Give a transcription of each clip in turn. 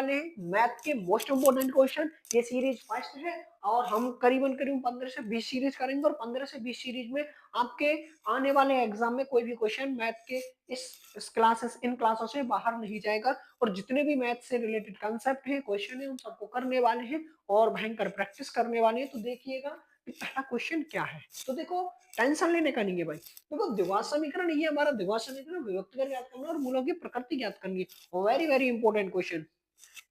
वाले हैं मैथ के मोस्ट इंपोर्टेंट क्वेश्चन। ये सीरीज फर्स्ट है और हम करीबन करीब 15 से 20 सीरीज करेंगे और 15 से 20 सीरीज में आपके आने वाले एग्जाम में कोई भी क्वेश्चन मैथ के इस क्लासेस इन क्लासों से बाहर नहीं जाएगा। और जितने भी मैथ से रिलेटेड कंसेप्ट है क्वेश्चन है उन सबको करने वाले हैं और भयंकर प्रैक्टिस करने वाले हैं। तो देखिएगा कि पहला क्वेश्चन क्या है। तो देखो टेंशन लेने का नहीं है भाई। देखो द्विघात समीकरण, ये हमारा द्विघात समीकरण विभक्त करके ज्ञात करना और मूलों की प्रकृति ज्ञात करनी है। Very very important question.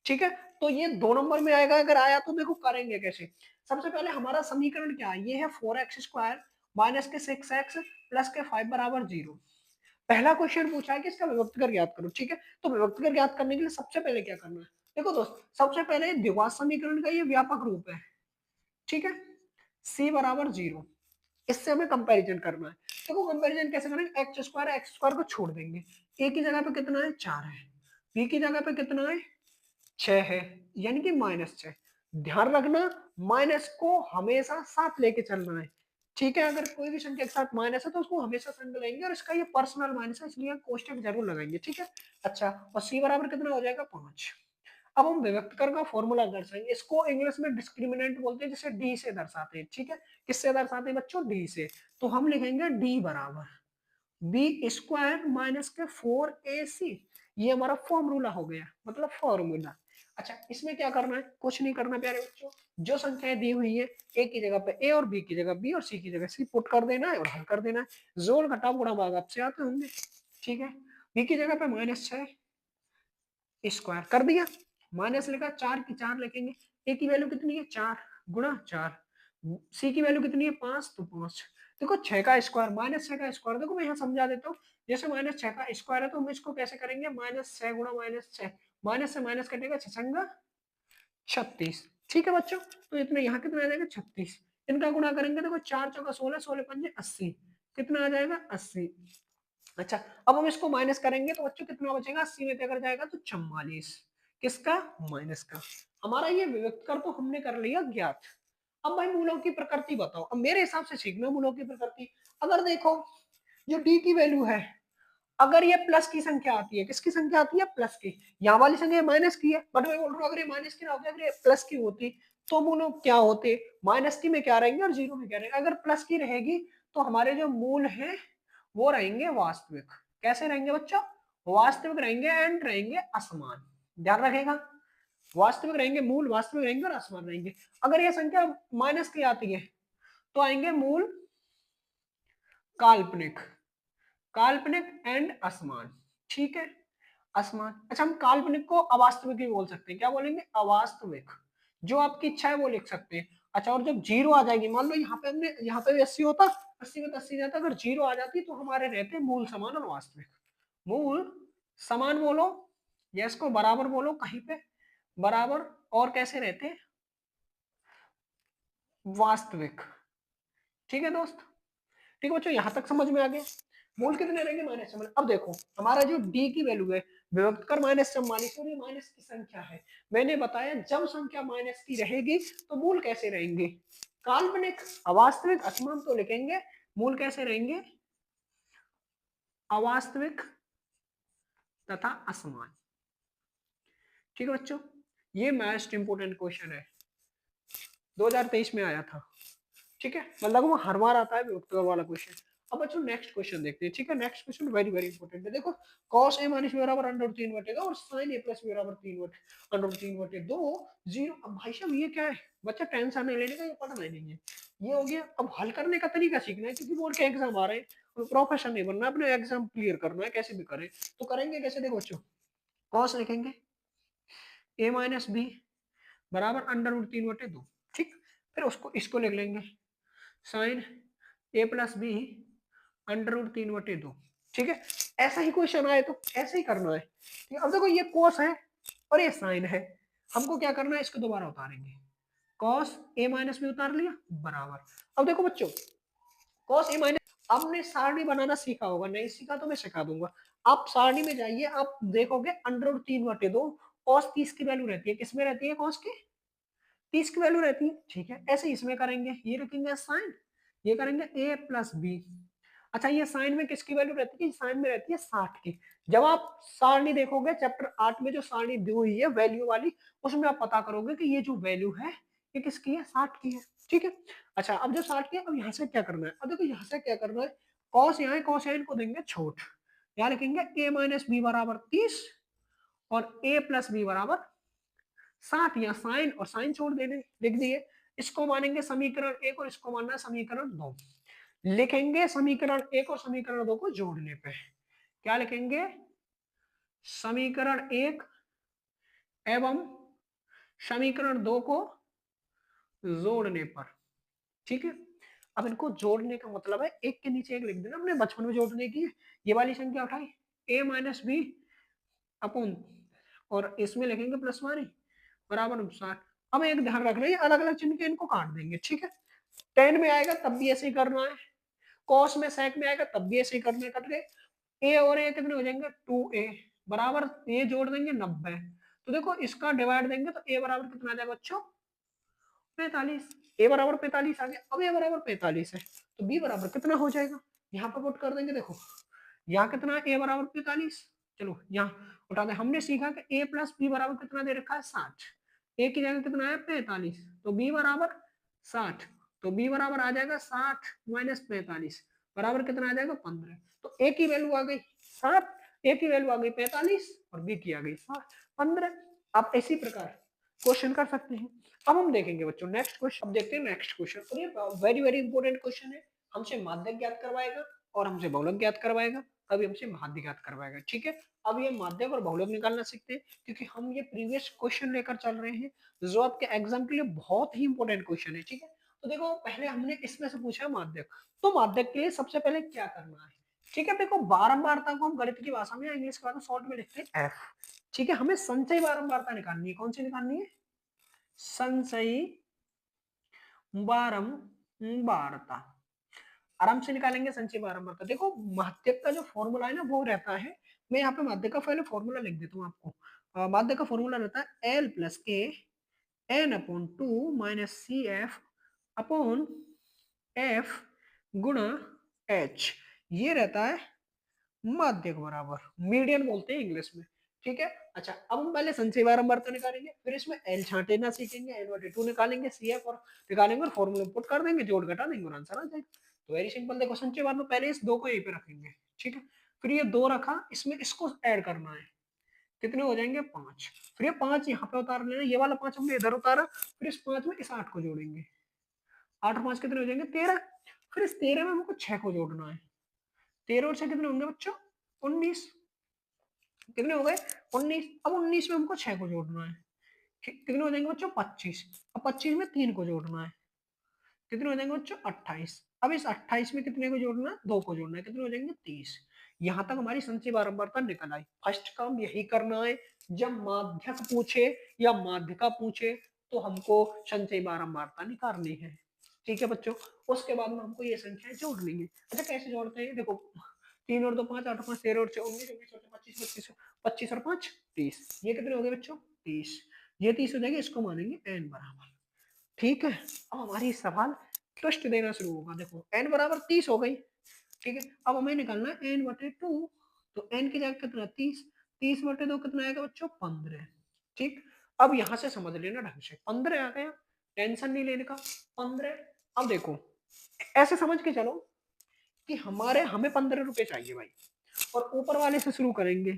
ठीक है, तो ये 2 नंबर में आएगा। अगर आया तो देखो करेंगे कैसे। सबसे पहले हमारा समीकरण क्या है, ये है 4x² माइनस के 6x प्लस के 5 बराबर 0। पहला क्वेश्चन पूछा है कि इसका विभक्त कर ज्ञात करो। ठीक है, तो विभक्त कर ज्ञात करने के लिए सबसे पहले क्या करना है, देखो दोस्त सबसे पहले द्विघात समीकरण का ये व्यापक रूप है। ठीक है, c बराबर 0, इससे हमें कंपैरिजन करना है। देखो कंपैरिजन कैसे करेंगे, x² को छोड़ देंगे। a की जगह पे कितना है 4 है, b की जगह पे कितना है 6 है, यानी कि -6। ध्यान रखना माइनस को हमेशा साथ लेके चलना है। ठीक है, अगर कोई भी संख्या के साथ माइनस है तो उसको हमेशा संग लेंगे और इसका ये पर्सनल माइनस है इसलिए कोष्टक जरूर लगाएंगे। ठीक है, अच्छा और c बराबर कितना हो जाएगा 5। अब हम विभक्त कर का फॉर्मूला दर्शाएंगे, इसको इंग्लिश में डिस्क्रिमिनेंट बोलते हैं जिसे डी से दर्शाते हैं। ठीक है, किससे दर्शाते हैं बच्चों, डी से। तो हम लिखेंगे डी बराबर b² माइनस के 4ac। ये हमारा फॉर्मूला हो गया, मतलब फॉर्मूला। अच्छा इसमें क्या करना है, कुछ नहीं करना प्यारे बच्चों। जो संख्याएं दी हुई है a की जगह पे a और b की जगह b और c की जगह c पुट कर देना है और हल कर देना है। जोड़ घटाव गुणा भाग आपसे आते होंगे। ठीक है, b की जगह पे -6 कर दिया, माइनस लिखा, 4 की 4 लिखेंगे। a की वैल्यू कितनी है 4 गुणा 4, c की वैल्यू कितनी है 5 तो 5। देखो 6 का स्क्वायर -6 का स्क्वायर, देखो मैं यहाँ समझा देता हूँ। जैसे -6 का स्क्वायर है तो हम इसको कैसे करेंगे, -6 गुणा -6, माइनस से माइनस कटेगा 6 36। ठीक है बच्चों, तो इतना यहाँ कितना आ जाएगा 36। इनका गुणा करेंगे, देखो 4 चौका 16, 16 पंजे 80, कितना आ जाएगा 80। अच्छा अब हम इसको माइनस करेंगे तो बच्चों कितना बचेगा, 80 में अगर जाएगा तो 44। किसका, माइनस का। हमारा ये विभक्त कर तो हमने कर लिया ज्ञात। अब भाई मूलों की प्रकृति बताओ। अब मेरे हिसाब से सीखना मूलों की प्रकृति। अगर देखो जो डी की वैल्यू है, अगर ये प्लस की संख्या आती है, किसकी संख्या आती है प्लस की, यहाँ वाली संख्या माइनस की है, बट मैं बोल रहा हूँ अगर ये माइनस की ना होती, अगर ये प्लस की होती तो मूल क्या होते, माइनस की में क्या रहेंगे और जीरो में क्या रहेंगे। अगर प्लस की रहेगी तो हमारे जो मूल है वो रहेंगे वास्तविक। कैसे रहेंगे बच्चों, वास्तविक रहेंगे एंड रहेंगे असमान। ध्यान रखेगा, वास्तविक रहेंगे, मूल वास्तविक रहेंगे और असमान रहेंगे। अगर ये संख्या माइनस की आती है तो आएंगे मूल काल्पनिक, काल्पनिक एंड असमान। ठीक है, असमान। अच्छा हम काल्पनिक को अवास्तविक भी बोल सकते हैं, क्या बोलेंगे अवास्तविक। जो आपकी इच्छा है वो लिख सकते हैं। अच्छा और जब जीरो आ जाएगी, मान लो यहाँ पे हमने यहाँ पे 80 होता, 80 में 80 जाता, अगर जीरो आ जाती तो हमारे रहते मूल समान और वास्तविक। मूल समान बोलो या इसको बराबर बोलो, कहीं पे बराबर, और कैसे रहते वास्तविक। ठीक है दोस्त, ठीक है बच्चों यहां तक समझ में आ गया। मूल कितने रहेंगे -1। अब देखो हमारा जो डी की वैल्यू है विभक्त कर -44 और ये माइनस की संख्या है। मैंने बताया जब संख्या माइनस की रहेगी तो मूल कैसे रहेंगे, काल्पनिक, अवास्तविक, असमान। तो लिखेंगे मूल कैसे रहेंगे, अवास्तविक तथा असमान। ठीक है बच्चों, ये मोस्ट इंपोर्टेंट क्वेश्चन है, 2023 में आया था। ठीक है, मतलब वो हर बार आता है विभक्त कर वाला क्वेश्चन। अब बच्चों नेक्स्ट क्वेश्चन देखते हैं। ठीक है, next question very very important है। देखो cos a माइनस b बराबर √3 बटे 2 और sin a प्लस b बराबर 3 बटे 2 0। अब भाई साहब ये क्या है, बच्चा टेंशन नहीं लेने का, ये पढ़ना नहीं है। ये हो गया, अब हल करने का तरीका सीखना है क्योंकि बोर्ड के एग्जाम आ रहे हैं। प्रोफेसर नहीं बनना, अपने एग्जाम क्लियर करना है, कैसे भी करें। तो करेंगे कैसे, देखो बच्चों cos लिखेंगे a माइनस b बराबर √3 बटे 2। ठीक, फिर उसको इसको लिख लेंगे साइन ए प्लस बी √3 बटे 2। ठीक है, ऐसा ही क्वेश्चन आए तो ऐसे ही करना है। ठीक है, अब देखो ये कोस है और ये साइन है, हमको क्या करना है, इसको दोबारा उतारेंगे। कॉस ए माइनस बी उतार लिया बराबर। अब देखो बच्चों कॉस ए माइनस, आपने सारणी बनाना सीखा होगा, नहीं सीखा तो मैं सिखा दूंगा। आप सारणी में जाइए, आप देखोगे √3 बटे 2 कॉस 30 की वैल्यू रहती है, किसमें रहती है कॉस की 30 की वैल्यू रहती है। ठीक है, ऐसे इसमें करेंगे, ये रखेंगे साइन, ये करेंगे ए प्लस बी। अच्छा ये साइन में किसकी वैल्यू रहती है? साइन में रहती है 60 की। जब आप सारणी देखोगे चैप्टर 8 में जो सारणी दी हुई है वैल्यू वाली, उसमें आप पता करोगे कि ये जो वैल्यू है ये किसकी है? 60 की है। ठीक है। अच्छा अब जो 60 की है, अब यहाँ से क्या करना है? अब देखो यहाँ से क्या करना है, कॉस यहाँ है, कॉस को देंगे छोट, यहाँ लिखेंगे a माइनस बी बराबर 30 और a प्लस बी बराबर 60। यहाँ साइन और साइन छोड़ देने लिख दिए। इसको मानेंगे समीकरण 1 और इसको मानना है समीकरण 2। लिखेंगे समीकरण 1 और समीकरण 2 को जोड़ने पे क्या लिखेंगे? समीकरण 1 एवं समीकरण 2 को जोड़ने पर। ठीक है। अब इनको जोड़ने का मतलब है एक के नीचे एक लिख देना, हमने बचपन में जोड़ने की ये वाली संख्या उठाई a माइनस बी अपॉन, और इसमें लिखेंगे प्लस वाली बराबर 60। अब एक ध्यान रखना है अलग अलग चिन्ह के इनको काट देंगे। ठीक है। टेन में आएगा तब भी ऐसे ही करना है, कॉस में सेक में आएगा तब भी ऐसे ही करना है। कट गए a और a कितने हो जाएंगे? 2a बराबर ये जोड़ देंगे 90। तो देखो इसका डिवाइड देंगे तो a बराबर कितना आ जाएगा बच्चों? 45। a बराबर 45 आ गया। अब a बराबर 45 है तो b बराबर कितना हो जाएगा? यहाँ पर पुट कर देंगे। देखो यहाँ कितना है? a बराबर 45। चलो यहाँ उठा दे। हमने सीखा कि a प्लस बी बराबर कितना दे रखा है? 60। a की जगह कितना है? 45। तो b बराबर 60। तो b बराबर आ जाएगा 60 माइनस 45 बराबर कितना आ जाएगा? 15। तो a की वैल्यू आ गई 60, a की वैल्यू आ गई 45 और b की आ गई 15। आप इसी प्रकार क्वेश्चन कर सकते हैं। अब हम देखेंगे बच्चों नेक्स्ट क्वेश्चन। अब देखते हैं नेक्स्ट क्वेश्चन, और ये वेरी वेरी इंपॉर्टेंट क्वेश्चन है। हमसे माध्यक ज्ञात करवाएगा और हमसे बहुलक ज्ञात करवाएगा, अभी हमसे माध्य ज्ञात करवाएगा। ठीक है। अब ये माध्यक और बहुलक निकालना सीखते हैं क्योंकि हम ये प्रीवियस क्वेश्चन लेकर चल रहे हैं जो आपके एग्जाम के लिए बहुत ही इंपॉर्टेंट क्वेश्चन है। ठीक है। तो देखो पहले हमने इसमें से पूछा माध्यक, तो माध्यक के लिए सबसे पहले क्या करना है? ठीक है। देखो बारंबारता को हम गणित की भाषा में या इंग्लिश की भाषा में शॉर्ट में लिखते हैं एफ। ठीक है। हमें संचयी बारंबारता निकालनी है। कौन सी निकालनी है? संचयी बारंबारता। आराम से निकालेंगे संचयी बारंबारता। देखो माध्यक का जो फॉर्मूला है ना वो रहता है, मैं यहाँ पे माध्यक का पहले फॉर्मूला लिख देता हूँ आपको। माध्यक का फॉर्मूला रहता है L plus K N upon 2 minus C F upon F गुणा एच। ये रहता है माध्यक बराबर, मीडियन बोलते हैं इंग्लिश में। ठीक है। अच्छा अब हम पहले संचयी बारंबारता निकालेंगे, फिर इसमें एल छांटेना सीखेंगे, एन बटे 2 निकालेंगे, सी एफ और निकालेंगे और फॉर्मूला पुट कर देंगे, जोड़ घटा देंगे और आंसर आ जाएगा। तो वेरी सिंपल। देखो संचयी बार में पहले इस दो को यहीं पे रखेंगे। ठीक है। फिर ये दो रखा, इसमें इसको ऐड करना है, कितने हो जाएंगे? 5। फिर ये 5 यहाँ पे उतार लेना, ये वाला 5 हमने इधर उतारा, फिर इस 5 में इस 8 को जोड़ेंगे। 8 और 5 कितने हो जाएंगे? 13। फिर इस 13 में हमको 6 को जोड़ना है। 13 और 6 कितने होंगे बच्चों? 19। कितने हो गए? 19। अब 19 में हमको 6 को जोड़ना है, कितने हो जाएंगे बच्चों? 25। अब 25 में 3 को जोड़ना है, कितने हो जाएंगे बच्चों? 28। अब इस 28 में कितने को जोड़ना है? 2 को जोड़ना है, कितने हो जाएंगे? 30। यहां तक हमारी संचयी बारंबारता निकल आई। फर्स्ट काम यही करना है, जब माध्यक पूछे या माध्यिका पूछे तो हमको संचयी बारंबारता निकालनी है। ठीक है बच्चों। उसके बाद में हमको ये संख्याएं जोड़नी है। अच्छा कैसे जोड़ते हैं? देखो 3 और 2 5, 8 और 5 13 और 6 19 19 और 25 25 25 और 5 30। ये कितने हो गए बच्चों? 30। ये 30 हो जाएगी, इसको मानेंगे n बराबर। ठीक है। अब हमारी सवाल ट्विस्ट देना शुरू होगा। देखो n बराबर 30 हो गई। ठीक है। अब हमें निकालना है n बटे 2। तो n की जगह कितना? 30। 30 बटे 2 कितना आएगा बच्चों? 15। ठीक। अब यहां से समझ लेना ढंग से, 15 आ गया, टेंशन नहीं लेने का। 15। अब देखो ऐसे समझ के चलो कि हमें 15 रुपए चाहिए भाई, और ऊपर वाले से शुरू करेंगे,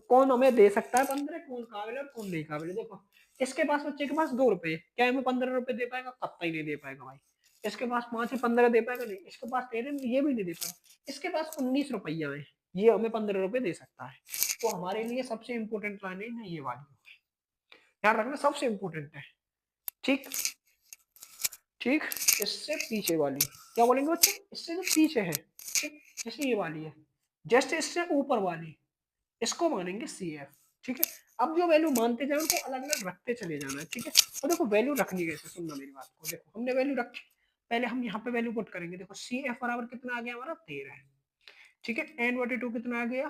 कौन हमें दे सकता है 15, कौन काबिल है और कौन नहीं काबिल है। देखो इसके पास, बच्चे के पास 2 रुपए, क्या हमें 15 रुपए दे पाएगा? कतई नहीं दे पाएगा भाई। इसके पास 5 है, 15 दे पाएगा? नहीं। इसके पास 13, ये भी नहीं दे पाएगा। इसके पास 19 रुपया है, ये हमें 15 रुपए दे सकता है। तो हमारे लिए सबसे इंपॉर्टेंट लाइन है ये वाली, ध्यान रखना सबसे इंपॉर्टेंट है। ठीक। ठीक। इससे पीछे वाली क्या बोलेंगे बच्चे? इससे जो पीछे है, ठीक, जैसे ये वाली है, जैसे इससे ऊपर वाली, इसको मानेंगे सी एफ। ठीक है। अब जो वैल्यू मानते जाए उनको अलग अलग रखते चले जाना है। ठीक है। और देखो वैल्यू रखनी कैसे, सुनना मेरी बात को। देखो हमने वैल्यू रखी, पहले हम यहाँ पे वैल्यू पुट करेंगे। देखो सी एफ बराबर कितना आ गया हमारा? 13। ठीक है। एन बटे 2 कितना आ गया?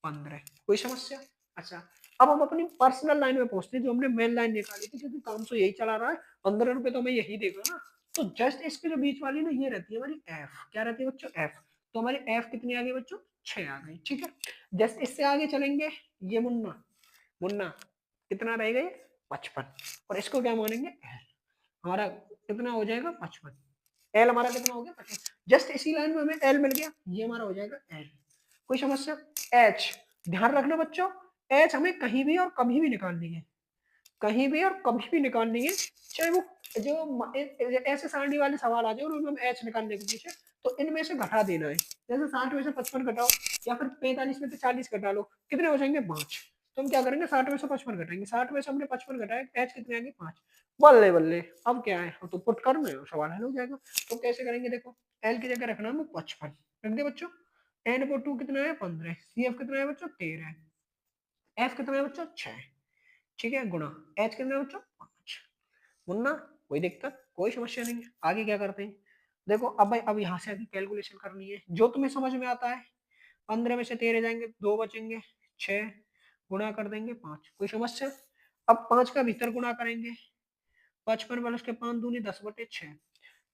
15। कोई समस्या? अच्छा अब हम अपनी पर्सनल लाइन में पहुंचते हैं, जो हमने मेन लाइन निकाली थी, क्योंकि काम तो यही चला रहा है, 15 रुपए तो हमें यही देगा ना। तो जस्ट इसके जो बीच वाली ना ये रहती है हमारी एफ, क्या रहती है बच्चों, एफ। तो हमारी एफ कितनी आ गई बच्चों, 6 आ गई, ठीक है। जस्ट इससे आगे चलेंगे, ये मुन्ना, मुन्ना कितना रहेगा ये 55, और इसको क्या मानेंगे एल, हमारा कितना हो जाएगा 55, एल हमारा कितना हो गया 55। जस्ट इसी लाइन में हमें एल मिल गया, ये हमारा हो जाएगा एल। कोई समस्या। एच, ध्यान रखना बच्चों, एच हमें कहीं भी और कभी भी निकालनी है, कहीं भी और कभी भी निकालनी है, चाहे वो जो ऐसे सारणी वाले सवाल आ जाए और उनमें एच निकालने के पीछे, तो इनमें से घटा देना है। जैसे 60 में से 55 घटाओ, या फिर 45 में से 40 घटा लो, कितने हो जाएंगे 5। तो हम क्या करेंगे 60 में से 55 घटाएंगे, 60 में से हमने 55 घटाए, एच कितने आएंगे 5। बल्ले बल्ले, अब क्या है, तो पुट करना है, सवाल हल हो जाएगा। तो कैसे करेंगे, देखो एल की जगह रखना है 55, रख दे बच्चों। एन को 2 कितना है 15, सी एफ कितना है बच्चों 13, एफ कितना है बच्चों 6, ठीक है, गुणा एच कितना है बच्चों 5। मुन्ना कोई दिक्कत, कोई समस्या नहीं है। आगे क्या करते हैं, देखो अब भाई, अब यहाँ से आगे कैलकुलेशन करनी है जो तुम्हें समझ में आता है। 15 में से 13 जाएंगे, 2 बचेंगे, 6 गुणा कर देंगे 5, कोई समस्या। अब 5 का भीतर गुणा करेंगे, 55 प्लस के 5 दूनी 10/6,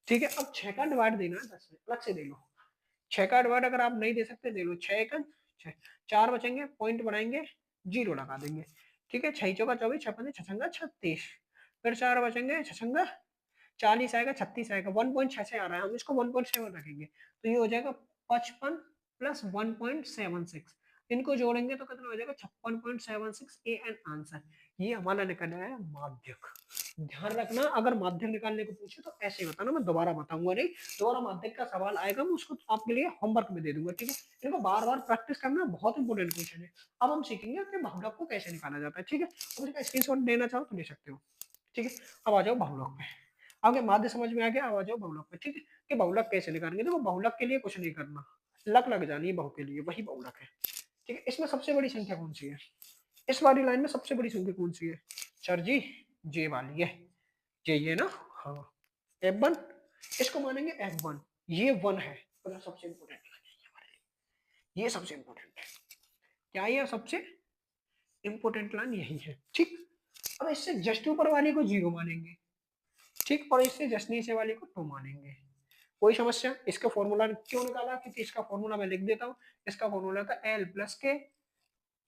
ठीक है। अब 6 का डिवाइड देना है 10 में, अलग से दे लो। 6 का डिवाइड अगर आप नहीं दे सकते दे लो, 6 का 6, 4 बचेंगे, पॉइंट बनाएंगे, जीरो लगा देंगे, ठीक है। 6 चौका 24, 6 पंजे 36, फिर 4 बचेंगे, 6 40 आएगा, 36 आएगा, 1.6 आ रहा है, हम इसको 1.7 रखेंगे, तो ये हो जाएगा 55 प्लस 1.76, इनको जोड़ेंगे तो कितना हो जाएगा 56.76 ए एन आंसर। ये हमारा निकल आया है माध्यक। ध्यान रखना, अगर माध्यक निकालने को पूछे तो ऐसे बताना, मैं दोबारा बताऊंगा नहीं, दोबारा माध्यक का सवाल आएगा मैं उसको आपके लिए होमवर्क में दे दूंगा, ठीक है। इनको बार बार प्रैक्टिस करना बहुत इंपॉर्टेंट क्वेश्चन है। अब हम सीखेंगे कि बहुलक को कैसे निकाला जाता है, ठीक है। अब इसका स्क्रीनशॉट लेना चाहो तो ले सकते हो, ठीक है। अब आ जाओ बहुलक पे, आगे माध्य समझ में आ गया, आ जाओ बहुलक पे, ठीक है। कि बहुलक कैसे निकालेंगे, देखो बहुलक के लिए कुछ नहीं करना, लक लग जानी है बहु के लिए, वही बहुलक है, ठीक है। इसमें सबसे बड़ी संख्या कौन सी है, इस वाली लाइन में सबसे बड़ी संख्या कौन सी है सर जी, जे वाली है, ये ना, हाँ F1, इसको मानेंगे F1, ये 1 है, तो सबसे इंपोर्टेंट ये सबसे इंपोर्टेंट है, क्या ये सबसे इंपोर्टेंट लाइन यही है, ठीक। अब इससे जस्ट ऊपर वाली को 0 मानेंगे, ठीक, और इससे जस्ट नीचे वाले को 2 मानेंगे, कोई समस्या। इसका फॉर्मूला क्यों निकाला, क्योंकि इसका फॉर्मूला मैं लिख देता हूँ, इसका फॉर्मूला था L प्लस के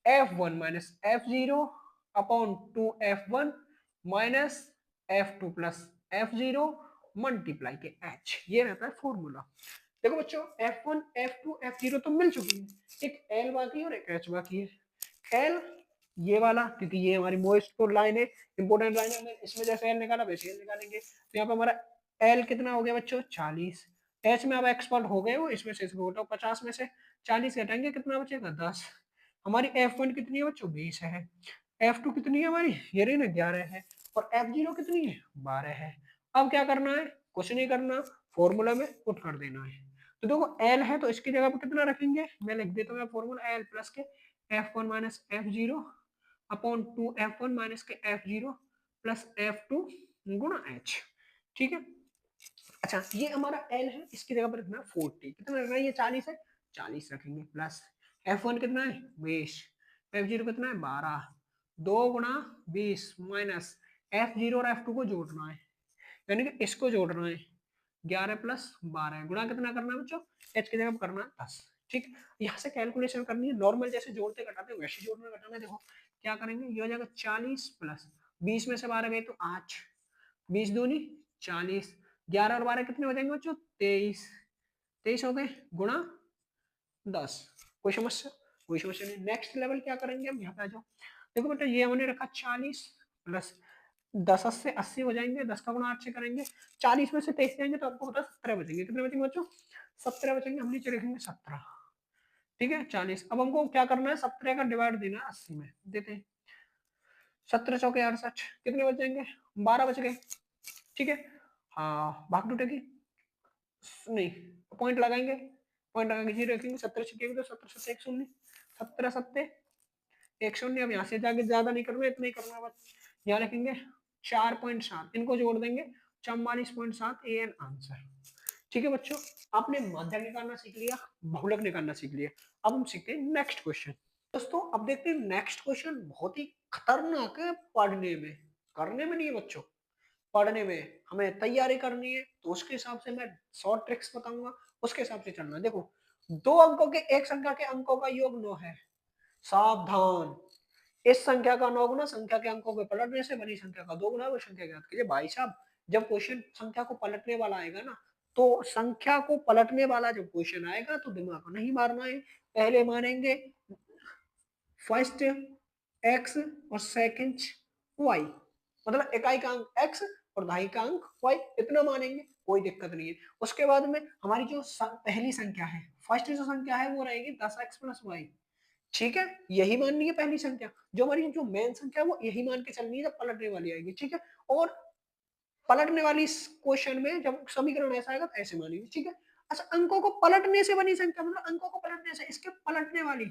F1 minus F0 upon 2F1 minus F2 plus F0 multiply के H, ये रहता है फॉर्मूला। देखो बच्चों F1 F2 F0 तो मिल चुकी है, एक L बाकी है और एक H बाकी है। L ये वाला, क्योंकि ये हमारी मोस्ट लाइन है, इंपोर्टेंट लाइन है, इसमें जैसे L निकाला वैसे L निकालेंगे, तो यहाँ पे हमारा L कितना हो गया बच्चों 40, H में अब एक्सपर्ट हो गए हो, इसमें से इसको घटाओ, 50 में से 40 घटाएंगे कितना बचेगा 10। हमारी F1 कितनी है बच्चों 20 है, F2 कितनी है हमारी ये रही ना 11 है, और F0 कितनी है 12 है। अब क्या करना है, कुछ नहीं करना, फॉर्मूला में पुट कर देना है। तो देखो L है तो इसकी जगह पर कितना रखेंगे, मैं लिख देता हूँ फॉर्मूला L प्लस के F1 minus F0 upon 2F1 minus के F0 प्लस F2 गुणा H, ठीक है। अच्छा ये हमारा L है, इसकी जगह पर रखना 40, कितना रखना है, ये 40 है, 40 रखेंगे, प्लस F1 कितना है 20, F0 कितना है 12, 2 गुणा 20 माइनस F0 और F2 को जोड़ना है, यानी कि इसको जोड़ना है, 11 प्लस 12 गुणा कितना करना है बच्चों, H की जगह पर करना है 10, ठीक। यहाँ से कैलकुलेशन करनी है, नॉर्मल जैसे जोड़ते घटाते वैसे जोड़ना घटाना है। देखो क्या करेंगे, ये हो जाएगा 40 प्लस 20 में से 12 गए तो 8, 20 दूनी 40, 11 और 12 कितने हो जाएंगे बच्चों 23, 23 हो गए गुणा 10, कोई समस्या, कोई समस्या नहीं। नेक्स्ट लेवल क्या करेंगे हम, यहाँ पे आ जाओ, देखो बेटा ये हमने रखा 40 प्लस 10 से 80 हो जाएंगे, 10 का गुणा 8 से करेंगे, 40 में से 23 जाएंगे तो आपको पता 17 बचेंगे, कितने बचेंगे बच्चों 17 बचेंगे, हम नीचे लिखेंगे 17, ठीक है 40। अब हमको क्या करना है, 17 का डिवाइड देना है 80 में, देते हैं, 17 चौके 68, कितने बच जाएंगे 12 बच गए, ठीक है। हाँ भाग टूटेगी नहीं, पॉइंट लगाएंगे, पॉइंट लगा के जीरो रखेंगे, 17 छिकेंगे तो 17 सत्ते 1 शून्य, 17 सत्ते 1 शून्य। अब यहाँ से जाके ज्यादा नहीं करना, इतना ही करना बस, यहाँ रखेंगे 4.7, इनको जोड़ देंगे 44.7 ए एन आंसर, ठीक है बच्चों। आपने माध्यक निकालना सीख लिया, बहुलक निकालना सीख लिया, अब हम सीखते हैं नेक्स्ट क्वेश्चन। दोस्तों अब देखते हैं नेक्स्ट क्वेश्चन, बहुत ही खतरनाक है पढ़ने में, करने में नहीं है बच्चों, पढ़ने में हमें तैयारी करनी है तो उसके हिसाब से मैं शॉर्ट ट्रिक्स बताऊंगा, उसके हिसाब से चलना है। देखो, 2 अंकों के एक संख्या के अंकों का योग 9 है। सावधान, इस संख्या का 9 गुना संख्या के अंकों के पलटने से बनी संख्या का 2 गुना वो संख्या ज्ञात कीजिए। भाई साहब, जब क्वेश्चन संख्या को पलटने वाला आएगा ना, तो संख्या को पलटने वाला जब क्वेश्चन आएगा तो दिमाग नहीं मारना है। पहले मानेंगे फर्स्ट एक्स और सेकंड वाई, मतलब इकाई का अंक एक्स और दहाई का अंक वाई, इतना मानेंगे, कोई दिक्कत नहीं है। उसके बाद में हमारी जो पहली संख्या है, फर्स्ट जो संख्या है वो रहेगी 10x प्लस वाई। ठीक है, यही माननी है पहली संख्या। जो हमारी जो मेन संख्या है वो यही मान के चलनी है जब पलटने वाली आएगी। ठीक है, और पलटने वाली इस क्वेश्चन में जब समीकरण ऐसा आएगा तो ऐसे मानेंगे। ठीक है, अच्छा, अंकों को पलटने से बनी संख्या, मतलब अंकों को पलटने से, इसके पलटने वाली,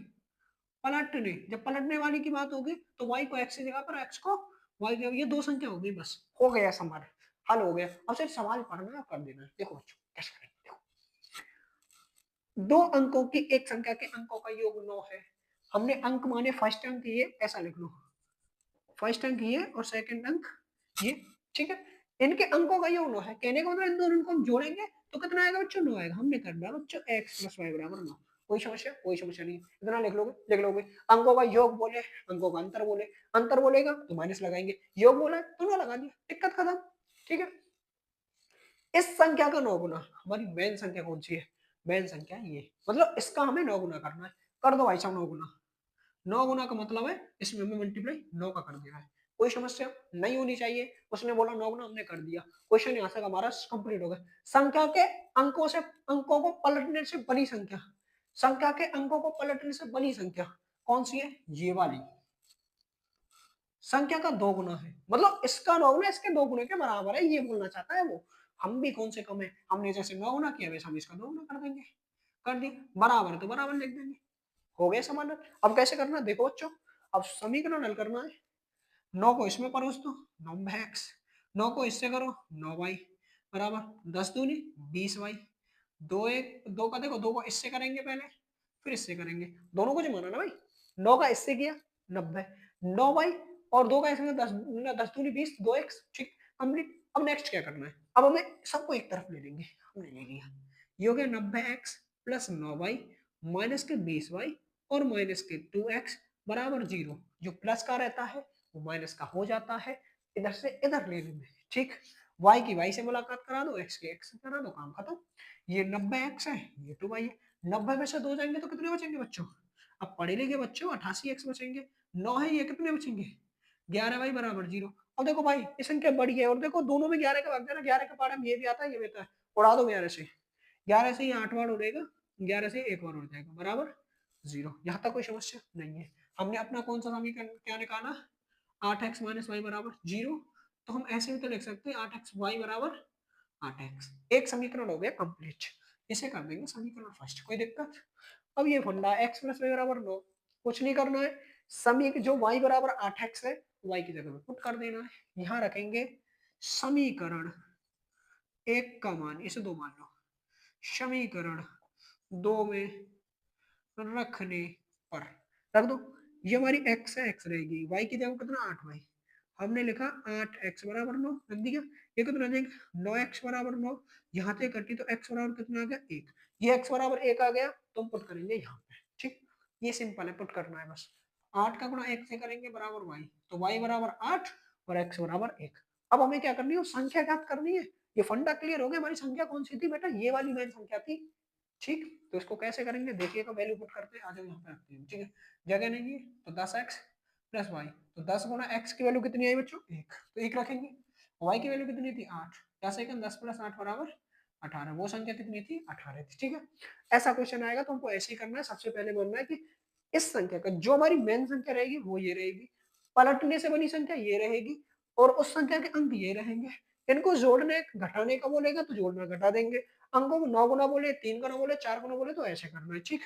पलटने, जब पलटने वाली की बात होगी तो y को x की जगह पर x को y की, ये दो संख्या होगी, बस हो गया समाधान, हल हो गया। अब सिर्फ सवाल पढ़ना कर देना है। देखो बच्चों कैसे करेंगे, देखो, दो अंकों की एक संख्या के अंकों का योग 9 है। हमने अंक माने फर्स्ट अंक ये, ऐसा लिख लो, फर्स्ट अंक ये और सेकंड अंक ये। ठीक है, इनके अंकों का योग 9 है, कहने का मतलब इन दोनों को हम जोड़ेंगे तो कितना आएगा बच्चों, 9 आएगा। हमने कर दिया बच्चों x प्लस वाई बराबर 9। कोई समस्या, कोई समस्या नहीं, इतना लिख लोगे, लिख लोगे। अंकों का योग बोले, अंकों का अंतर बोले, अंतर बोलेगा तो माइनस लगाएंगे, योग बोला तो 9 लगा दिया, दिक्कत खत्म। ठीक है, इस संख्या का 9 गुना, हमारी मेन संख्या कौन सी है, मेन संख्या ये, मतलब इसका हमें 9 गुना करना है। कर दो भाई साहब 9 गुना। 9 गुना का मतलब है इसमें हमें मल्टीप्लाई 9 का कर दिया है, कोई समस्या नहीं होनी चाहिए। उसने बोला 9 गुना, हमने कर दिया, क्वेश्चन यहाँ से हमारा कंप्लीट हो गया। संख्या के अंकों से, अंकों को पलटने से बनी संख्या, संख्या के अंकों को पलटने से बनी संख्या कौन सी है, ये वाली संख्या का 2 गुना है, मतलब इसका 9 गुना इसके 2 गुने के बराबर है, ये बोलना चाहता है वो। हम भी कौन से कम है, हमने जैसे 9 गुना किया वैसे हम इसका 2 गुना कर देंगे, कर दी, बराबर है तो बराबर लिख देंगे, हो गया समाधान। अब कैसे करना, देखो बच्चों, अब समीकरण हल करना है। 9 को इसमें परोस दो, 9x, 9 को इससे करो 9y बराबर 10 दूनी 20y, दो एक दो का देखो, दो को इससे करेंगे पहले, फिर इससे करेंगे, दोनों को जमाना ना भाई। 9 का इससे किया 90, 9y और 2 का इसमें 10, 10 दूनी 20, 2x। ठीक, कंप्लीट। अब नेक्स्ट क्या करना है, अब हमें सबको एक तरफ ले लेंगे, हमने ले लिया, ये हो गया 90x प्लस 9y माइनस के 20y और माइनस के 2x बराबर 0। जो प्लस का रहता है वो माइनस का हो जाता है, इधर से इधर ले लेंगे। ठीक, y की y से मुलाकात करा दो, x की x से करा दो, काम खत्म। ये 90x है, ये 2y है, 90 में से 2 जाएंगे तो कितने बचेंगे बच्चों, अब पढ़े लिखे बच्चों 88x बचेंगे। 9 है, ये कितने बचेंगे 11y बराबर 0। अब देखो भाई ये संख्या बड़ी है और देखो दोनों में 11 का भाग देना, 11 का पार्ट में ये भी आता है ये भी आता है, उड़ा दो 11 से, 11 से ये 8 बार उड़ेगा, 11 से एक बार उड़ जाएगा बराबर 0। यहाँ तक कोई समस्या नहीं है। हमने अपना कौन सा समीकरण क्या निकाला, 8x माइनस वाई बराबर 0। तो हम ऐसे भी तो लिख सकते हैं 8x वाई बराबर 8x, एक समीकरण हो गया कंप्लीट। इसे कर देंगे समीकरण फर्स्ट, कोई दिक्कत। अब ये फंडा x प्लस वाई बराबर 9, कुछ नहीं करना है, जो y बराबर 8x है y की जगह पे पुट कर देना है। यहाँ रखेंगे समीकरण एक का मान, इसे 2 मान लो, समीकरण 2 में रखने पर रख दो, ये हमारी x है, x रहेगी, y की जगह कितना 8y, हमने लिखा 8x बराबर 9 रख दिया। ये कितना देंगे 9x बराबर 9, यहाँ से कटी तो x बराबर कितना आ गया 1, ये x बराबर 1 आ गया तो हम पुट करेंगे यहाँ पे। ठीक, ये सिंपल है, पुट करना है बस, 8 का गुणा 1 से करेंगे बराबर y, तो y बराबर 8 और x बराबर 1। अब हमें क्या करनी है, संख्या ज्ञात करनी है। ये फंडा क्लियर हो गया, हमारी संख्या कौन सी थी बेटा, ये वाली मेन संख्या थी। ठीक, तो इसको कैसे करेंगे, देखिएगा, वैल्यू पुट करते हैं, आ जाओ यहाँ पे रखते हैं। ठीक है, जगह नहीं है तो 10x प्लस वाई, तो 10 गुना x की वैल्यू कितनी आई बच्चों 1, तो 1 रखेंगे। y की वैल्यू कितनी थी 8, 10 एकम 10 प्लस 8 बराबर 18, वो संख्या कितनी थी 18 थी। ठीक है, ऐसा क्वेश्चन आएगा तो हमको ऐसे ही करना है। सबसे पहले बोलना है कि इस संख्या का जो हमारी मेन संख्या रहेगी वो ये रहेगी, पलटने से बनी संख्या ये रहेगी और उस संख्या के अंक ये रहेंगे। इनको जोड़ने घटाने का बोलेगा तो जोड़ना घटा देंगे, अंकों को 9 गुना बोले, 3 गुना बोले, 4 गुना बोले तो ऐसे करना है। ठीक,